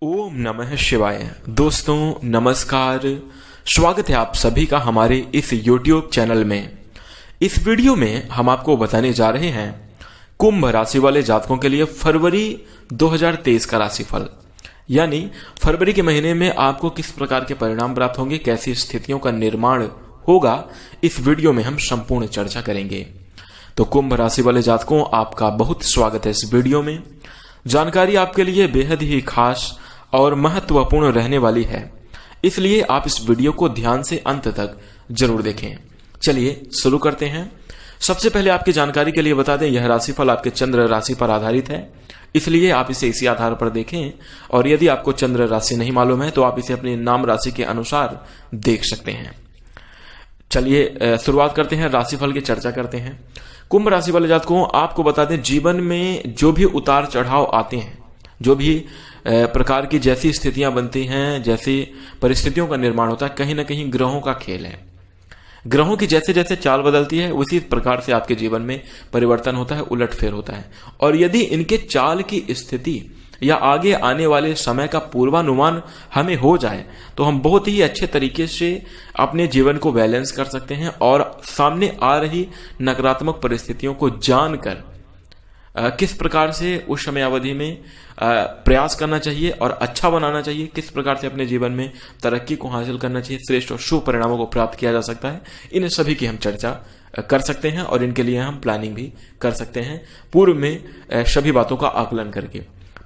ओम नमः शिवाय। दोस्तों नमस्कार, स्वागत है आप सभी का हमारे इस YouTube चैनल में। इस वीडियो में हम आपको बताने जा रहे हैं कुंभ राशि वाले जातकों के लिए फरवरी 2023 का राशिफल, यानी फरवरी के महीने में आपको किस प्रकार के परिणाम प्राप्त होंगे, कैसी स्थितियों का निर्माण होगा, इस वीडियो में हम संपूर्ण चर्चा करेंगे। तो कुंभ राशि वाले जातकों, आपका बहुत स्वागत है इस वीडियो में। जानकारी आपके लिए बेहद ही खास और महत्वपूर्ण रहने वाली है, इसलिए आप इस वीडियो को ध्यान से अंत तक जरूर देखें। चलिए शुरू करते हैं। सबसे पहले आपकी जानकारी के लिए बता दें, यह राशिफल आपके चंद्र राशि पर आधारित है, इसलिए आप इसे इसी आधार पर देखें। और यदि आपको चंद्र राशि नहीं मालूम है तो आप इसे अपनी नाम राशि के अनुसार देख सकते हैं। चलिए शुरुआत करते हैं, राशिफल की चर्चा करते हैं। कुंभ राशि वाले जातकों, आपको बता दें, जीवन में जो भी उतार चढ़ाव आते हैं, जो भी प्रकार की जैसी स्थितियां बनती हैं, जैसी परिस्थितियों का निर्माण होता है, कहीं ना कहीं ग्रहों का खेल है। ग्रहों की जैसे जैसे चाल बदलती है उसी प्रकार से आपके जीवन में परिवर्तन होता है, उलटफेर होता है। और यदि इनके चाल की स्थिति या आगे आने वाले समय का पूर्वानुमान हमें हो जाए तो हम बहुत ही अच्छे तरीके से अपने जीवन को बैलेंस कर सकते हैं और सामने आ रही नकारात्मक परिस्थितियों को जानकर किस प्रकार से उस समय अवधि में प्रयास करना चाहिए और अच्छा बनाना चाहिए, किस प्रकार से अपने जीवन में तरक्की को हासिल करना चाहिए, श्रेष्ठ और शुभ परिणामों को प्राप्त किया जा सकता है, इन सभी की हम चर्चा कर सकते हैं और इनके लिए हम प्लानिंग भी कर सकते हैं पूर्व में सभी बातों का आकलन करके।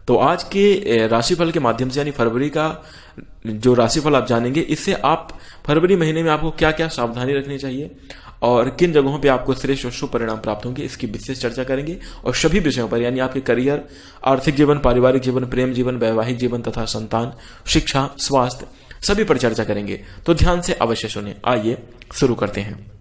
तो आज के राशिफल के माध्यम से, यानी फरवरी का जो राशिफल आप जानेंगे, इससे आप फरवरी महीने में आपको क्या क्या सावधानी रखनी चाहिए और किन जगहों पे आपको श्रेष्ठ और शुभ परिणाम प्राप्त होंगे, इसकी विशेष चर्चा करेंगे। और सभी विषयों पर, यानी आपके करियर, आर्थिक जीवन, पारिवारिक जीवन, प्रेम जीवन, वैवाहिक जीवन तथा संतान, शिक्षा, स्वास्थ्य, सभी पर चर्चा करेंगे। तो ध्यान से अवश्य सुने। आइए शुरू करते हैं।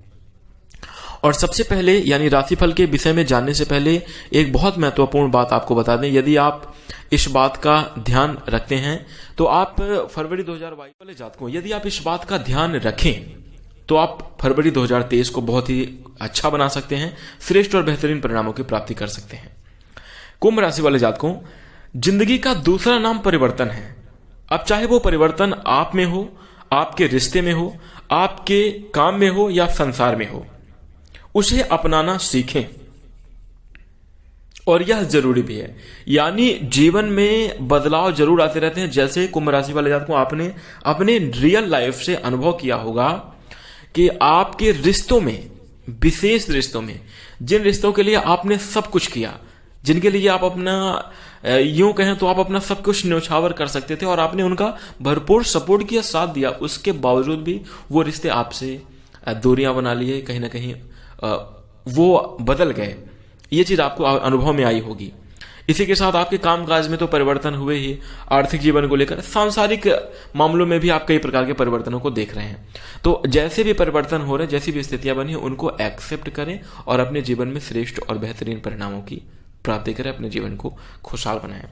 और सबसे पहले, यानी राशिफल के विषय में जानने से पहले एक बहुत महत्वपूर्ण बात आपको बता दें। यदि आप इस बात का ध्यान रखते हैं तो आप फरवरी 2022 वाले जातकों, यदि आप इस बात का ध्यान रखें तो आप फरवरी 2023 को बहुत ही अच्छा बना सकते हैं, श्रेष्ठ और बेहतरीन परिणामों की प्राप्ति कर सकते हैं। कुंभ राशि वाले जातकों, जिंदगी का दूसरा नाम परिवर्तन है। अब चाहे वो परिवर्तन आप में हो, आपके रिश्ते में हो, आपके काम में हो या संसार में हो, उसे अपनाना सीखें। और यह जरूरी भी है, यानी जीवन में बदलाव जरूर आते रहते हैं। जैसे कुंभ राशि वाले जातकों, आपने अपने रियल लाइफ से अनुभव किया होगा कि आपके रिश्तों में, विशेष रिश्तों में, जिन रिश्तों के लिए आपने सब कुछ किया, जिनके लिए आप अपना यूं कहें तो आप अपना सब कुछ न्यौछावर कर सकते थे और आपने उनका भरपूर सपोर्ट किया, साथ दिया, उसके बावजूद भी वो रिश्ते आपसे दूरियां बना लिए, कहीं ना कहीं वो बदल गए। ये चीज आपको अनुभव में आई होगी। इसी के साथ आपके कामकाज में तो परिवर्तन हुए ही, आर्थिक जीवन को लेकर सांसारिक मामलों में भी आप कई प्रकार के परिवर्तनों को देख रहे हैं। तो जैसे भी परिवर्तन हो रहे, जैसी भी स्थितियां बनी, उनको एक्सेप्ट करें और अपने जीवन में श्रेष्ठ और बेहतरीन परिणामों की प्राप्ति करें, अपने जीवन को खुशहाल बनाएं।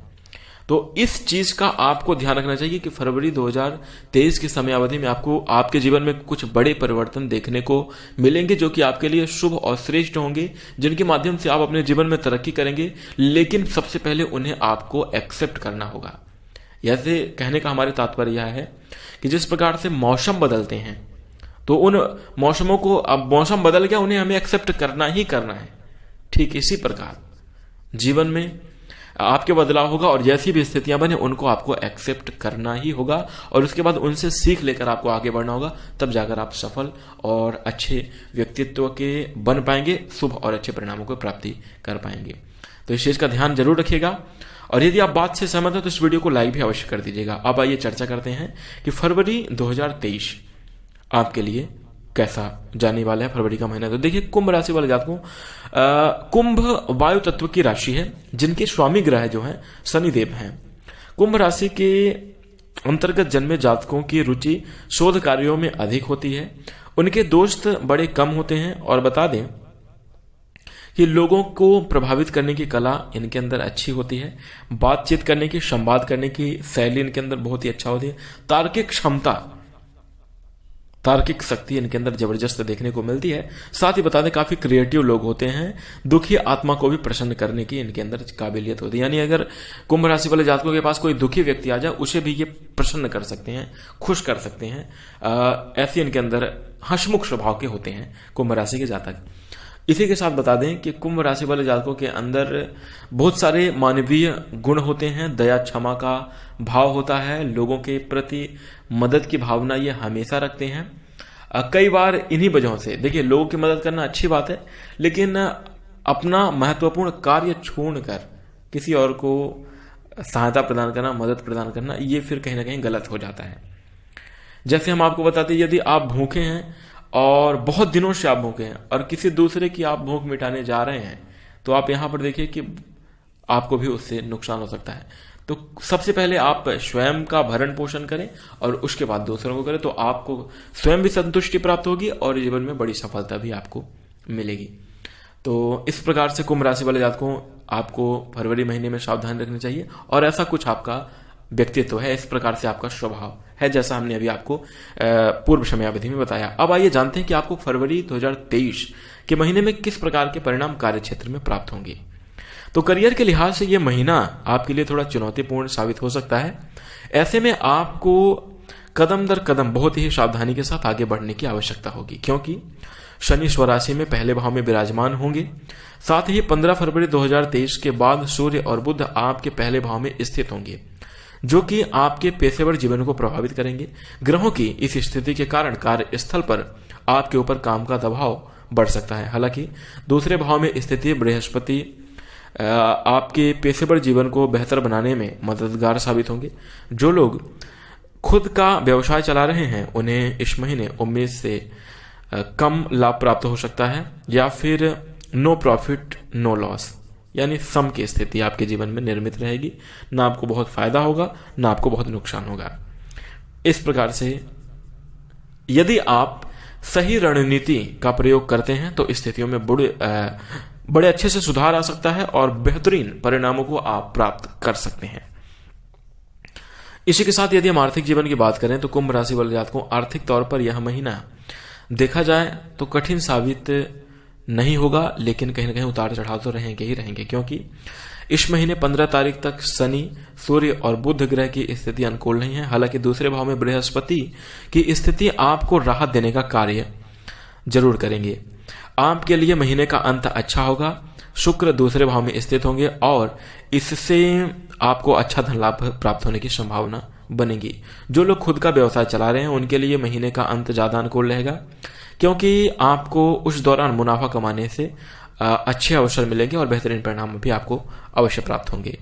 तो इस चीज का आपको ध्यान रखना चाहिए कि फरवरी 2023 की समयावधि में आपको आपके जीवन में कुछ बड़े परिवर्तन देखने को मिलेंगे, जो कि आपके लिए शुभ और श्रेष्ठ होंगे, जिनके माध्यम से आप अपने जीवन में तरक्की करेंगे। लेकिन सबसे पहले उन्हें आपको एक्सेप्ट करना होगा। ऐसे कहने का हमारे तात्पर्य यह है कि जिस प्रकार से मौसम बदलते हैं, तो उन मौसमों को, अब मौसम बदल गया, उन्हें हमें एक्सेप्ट करना ही करना है। ठीक इसी प्रकार जीवन में आपके बदलाव होगा और जैसी भी स्थितियां बने उनको आपको एक्सेप्ट करना ही होगा और उसके बाद उनसे सीख लेकर आपको आगे बढ़ना होगा। तब जाकर आप सफल और अच्छे व्यक्तित्व के बन पाएंगे, शुभ और अच्छे परिणामों को प्राप्ति कर पाएंगे। तो इस चीज का ध्यान जरूर रखिएगा। और यदि आप बात से सहमत हैं तो इस वीडियो को लाइक भी अवश्य कर दीजिएगा। अब आइए चर्चा करते हैं कि फरवरी 2023 आपके लिए कैसा जाने वाला है, फरवरी का महीना। तो देखिए, कुंभ राशि वाले जातकों, कुंभ वायु तत्व की राशि है, जिनके स्वामी ग्रह जो हैं शनिदेव हैं। कुंभ राशि के अंतर्गत जन्मे जातकों की रुचि शोध कार्यों में अधिक होती है, उनके दोस्त बड़े कम होते हैं। और बता दें कि लोगों को प्रभावित करने की कला इनके अंदर अच्छी होती है, बातचीत करने की, संवाद करने की शैली इनके अंदर बहुत ही अच्छा होती है, तार्किक क्षमता तार्किक शक्ति इनके अंदर जबरदस्त देखने को मिलती है। साथ ही बता दें काफी क्रिएटिव लोग होते हैं, दुखी आत्मा को भी प्रसन्न करने की इनके अंदर काबिलियत होती है। यानी अगर कुंभ राशि वाले जातकों के पास कोई दुखी व्यक्ति आ जाए उसे भी ये प्रसन्न कर सकते हैं, खुश कर सकते हैं। ऐसे इनके अंदर हंसमुख स्वभाव के होते हैं कुंभ राशि के जातक। इसी के साथ बता दें कि कुंभ राशि वाले जातकों के अंदर बहुत सारे मानवीय गुण होते हैं, दया क्षमा का भाव होता है, लोगों के प्रति मदद की भावना ये हमेशा रखते हैं। कई बार इन्हीं वजहों से, देखिए लोगों की मदद करना अच्छी बात है, लेकिन अपना महत्वपूर्ण कार्य छोड़कर किसी और को सहायता प्रदान करना, मदद प्रदान करना, ये फिर कहीं ना कहीं गलत हो जाता है। जैसे हम आपको बताते हैं, यदि आप भूखे हैं और बहुत दिनों से आप भूखे हैं और किसी दूसरे की आप भूख मिटाने जा रहे हैं, तो आप यहां पर देखिए कि आपको भी उससे नुकसान हो सकता है। तो सबसे पहले आप स्वयं का भरण पोषण करें और उसके बाद दूसरों को करें, तो आपको स्वयं भी संतुष्टि प्राप्त होगी और जीवन में बड़ी सफलता भी आपको मिलेगी। तो इस प्रकार से कुंभ राशि वाले जातकों आपको फरवरी महीने में सावधान रखनी चाहिए और ऐसा कुछ आपका व्यक्तित्व है, इस प्रकार से आपका स्वभाव है, जैसा हमने अभी आपको पूर्व समयावधि में बताया। अब आइए जानते हैं कि आपको फरवरी 2023 के महीने में किस प्रकार के परिणाम कार्य क्षेत्र में प्राप्त होंगे। तो करियर के लिहाज से यह महीना आपके लिए थोड़ा चुनौतीपूर्ण साबित हो सकता है। ऐसे में आपको कदम दर कदम बहुत ही सावधानी के साथ आगे बढ़ने की आवश्यकता होगी, क्योंकि शनि स्वराशि में पहले भाव में विराजमान होंगे। साथ ही 15 फरवरी 2023 के बाद सूर्य और बुध आपके पहले भाव में स्थित होंगे, जो कि आपके पेशेवर जीवन को प्रभावित करेंगे। ग्रहों की इस स्थिति के कारण कार्यस्थल पर आपके ऊपर काम का दबाव बढ़ सकता है। हालांकि दूसरे भाव में स्थिति बृहस्पति आपके पेशेवर जीवन को बेहतर बनाने में मददगार साबित होंगे। जो लोग खुद का व्यवसाय चला रहे हैं उन्हें इस महीने उम्मीद से कम लाभ प्राप्त हो सकता है, या फिर नो प्रॉफिट नो लॉस, यानी सम की स्थिति आपके जीवन में निर्मित रहेगी। ना आपको बहुत फायदा होगा, ना आपको बहुत नुकसान होगा। इस प्रकार से यदि आप सही रणनीति का प्रयोग करते हैं तो स्थितियों में बड़े अच्छे से सुधार आ सकता है और बेहतरीन परिणामों को आप प्राप्त कर सकते हैं। इसी के साथ यदि हम आर्थिक जीवन की बात करें तो कुंभ राशि वाले जातकों आर्थिक तौर पर यह महीना देखा जाए तो कठिन साबित नहीं होगा, लेकिन कहीं ना कहीं उतार चढ़ाव तो रहेंगे ही रहेंगे, क्योंकि इस महीने 15 तारीख तक शनि, सूर्य और बुध ग्रह की स्थिति अनुकूल नहीं है। हालांकि दूसरे भाव में बृहस्पति की स्थिति आपको राहत देने का कार्य जरूर करेंगे। आपके लिए महीने का अंत अच्छा होगा। शुक्र दूसरे भाव में स्थित होंगे और इससे आपको अच्छा धन लाभ प्राप्त होने की संभावना बनेगी। जो लोग खुद का व्यवसाय चला रहे हैं उनके लिए महीने का अंत ज्यादा अनुकूल रहेगा, क्योंकि आपको उस दौरान मुनाफा कमाने से अच्छे अवसर मिलेंगे और बेहतरीन परिणाम भी आपको अवश्य प्राप्त होंगे।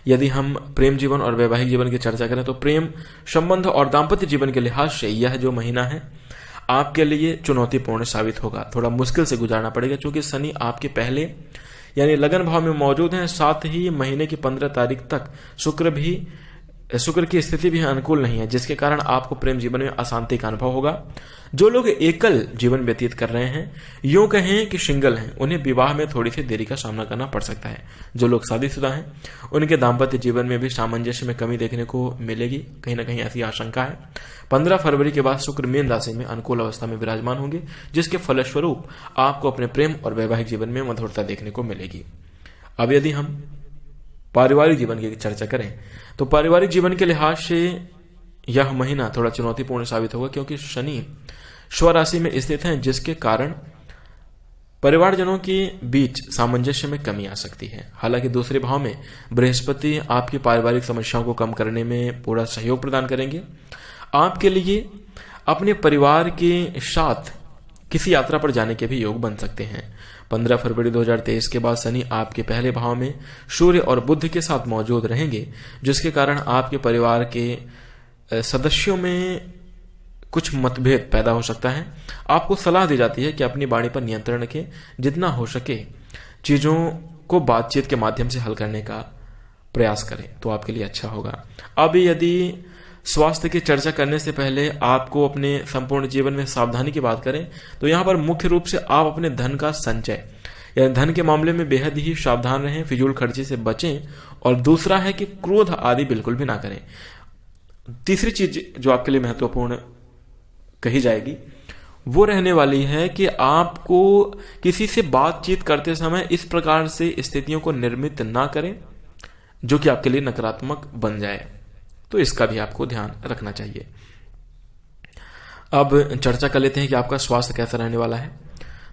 यदि हम प्रेम जीवन और वैवाहिक जीवन की चर्चा करें तो प्रेम संबंध और दाम्पत्य जीवन के लिहाज से यह जो महीना है आपके लिए चुनौतीपूर्ण साबित होगा। थोड़ा मुश्किल से गुजारना पड़ेगा, क्योंकि शनि आपके पहले यानी लगन भाव में मौजूद हैं। साथ ही महीने की 15 तारीख तक शुक्र की स्थिति भी अनुकूल नहीं है, जिसके कारण आपको प्रेम जीवन में अशांति का अनुभव होगा। जो लोग एकल जीवन व्यतीत कर रहे हैं, यूं कहें कि सिंगल हैं, उन्हें विवाह में थोड़ी सी देरी का सामना करना पड़ सकता है। जो लोग शादीशुदा हैं उनके दाम्पत्य जीवन में भी सामंजस्य में कमी देखने को मिलेगी, कहीं ना कहीं ऐसी आशंका है। 15 फरवरी के बाद शुक्र मीन राशि में अनुकूल अवस्था में विराजमान होंगे, जिसके फलस्वरूप आपको अपने प्रेम और वैवाहिक जीवन में मधुरता देखने को मिलेगी। अब यदि हम पारिवारिक जीवन की चर्चा करें तो पारिवारिक जीवन के लिहाज से यह महीना थोड़ा चुनौतीपूर्ण साबित होगा, क्योंकि शनि स्वराशि में स्थित हैं, जिसके कारण परिवारजनों के बीच सामंजस्य में कमी आ सकती है। हालांकि दूसरे भाव में बृहस्पति आपकी पारिवारिक समस्याओं को कम करने में पूरा सहयोग प्रदान करेंगे। आपके लिए अपने परिवार के साथ किसी यात्रा पर जाने के भी योग बन सकते हैं। 15 फरवरी 2023 के बाद शनि आपके पहले भाव में सूर्य और बुध के साथ मौजूद रहेंगे, जिसके कारण आपके परिवार के सदस्यों में कुछ मतभेद पैदा हो सकता है। आपको सलाह दी जाती है कि अपनी वाणी पर नियंत्रण रखें, जितना हो सके चीजों को बातचीत के माध्यम से हल करने का प्रयास करें तो आपके लिए अच्छा होगा। अब यदि स्वास्थ्य की चर्चा करने से पहले आपको अपने संपूर्ण जीवन में सावधानी की बात करें तो यहाँ पर मुख्य रूप से आप अपने धन का संचय या धन के मामले में बेहद ही सावधान रहें, फिजूल खर्ची से बचें, और दूसरा है कि क्रोध आदि बिल्कुल भी ना करें। तीसरी चीज जो आपके लिए महत्वपूर्ण कही जाएगी वो रहने वाली है कि आपको किसी से बातचीत करते समय इस प्रकार से स्थितियों को निर्मित ना करें जो कि आपके लिए नकारात्मक बन जाए। तो इसका भी आपको ध्यान रखना चाहिए। अब चर्चा कर लेते हैं कि आपका स्वास्थ्य कैसा रहने वाला है।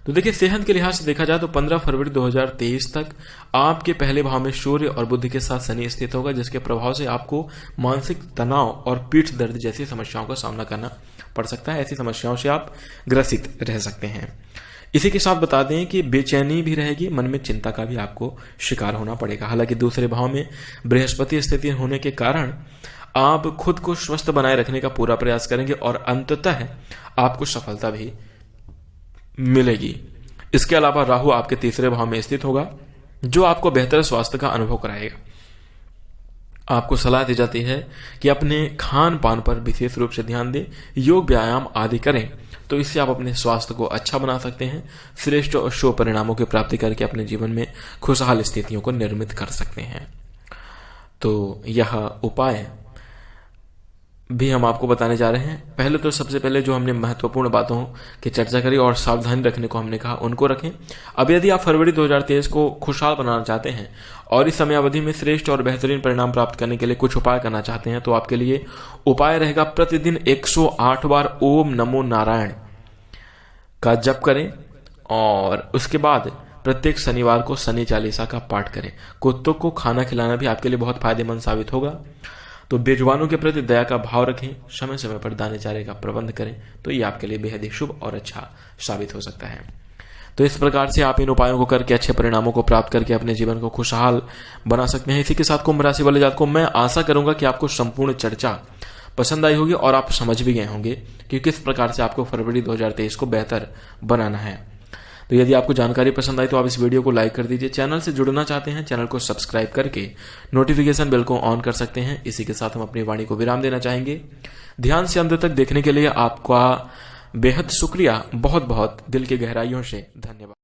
तो देखिए, सेहत के लिहाज से देखा जाए तो 15 फरवरी 2023 तक आपके पहले भाव में सूर्य और बुध के साथ शनि स्थित होगा, जिसके प्रभाव से आपको मानसिक तनाव और पीठ दर्द जैसी समस्याओं का सामना करना पड़ सकता है। ऐसी समस्याओं से आप ग्रसित रह सकते हैं। इसी के साथ बता दें कि बेचैनी भी रहेगी, मन में चिंता का भी आपको शिकार होना पड़ेगा। हालांकि दूसरे भाव में बृहस्पति स्थिति होने के कारण आप खुद को स्वस्थ बनाए रखने का पूरा प्रयास करेंगे और अंततः आपको सफलता भी मिलेगी। इसके अलावा राहु आपके तीसरे भाव में स्थित होगा, जो आपको बेहतर स्वास्थ्य का अनुभव कराएगा। आपको सलाह दी जाती है कि अपने खान पान पर विशेष रूप से ध्यान दें, योग व्यायाम आदि करें, तो इससे आप अपने स्वास्थ्य को अच्छा बना सकते हैं। श्रेष्ठ और शुभ परिणामों की प्राप्ति करके अपने जीवन में खुशहाल स्थितियों को निर्मित कर सकते हैं। तो यह उपाय भी हम आपको बताने जा रहे हैं। पहले तो सबसे पहले जो हमने महत्वपूर्ण बातों की चर्चा करी और सावधानी रखने को हमने कहा, उनको रखें। अब यदि आप फरवरी 2023 को खुशहाल बनाना चाहते हैं और इस समय अवधि में श्रेष्ठ और बेहतरीन परिणाम प्राप्त करने के लिए कुछ उपाय करना चाहते हैं, तो आपके लिए उपाय रहेगा प्रतिदिन 108 बार ओम नमो नारायण का जप करें और उसके बाद प्रत्येक शनिवार को शनि चालीसा का पाठ करें। कुत्तों को खाना खिलाना भी आपके लिए बहुत फायदेमंद साबित होगा। तो बेजुबानों के प्रति दया का भाव रखें, समय समय पर दाने चारे का प्रबंध करें, तो ये आपके लिए बेहद ही शुभ और अच्छा साबित हो सकता है। तो इस प्रकार से आप इन उपायों को करके अच्छे परिणामों को प्राप्त करके अपने जीवन को खुशहाल बना सकते हैं। इसी के साथ कुंभ राशि वाले जातकों को मैं आशा करूंगा कि आपको संपूर्ण चर्चा पसंद आई होगी और आप समझ भी गए होंगे कि किस प्रकार से आपको फरवरी 2023 को बेहतर बनाना है। तो यदि आपको जानकारी पसंद आई तो आप इस वीडियो को लाइक कर दीजिए। चैनल से जुड़ना चाहते हैं, चैनल को सब्सक्राइब करके नोटिफिकेशन बेल को ऑन कर सकते हैं। इसी के साथ हम अपनी वाणी को विराम देना चाहेंगे। ध्यान से अंत तक देखने के लिए आपका बेहद शुक्रिया। बहुत बहुत दिल की गहराइयों से धन्यवाद।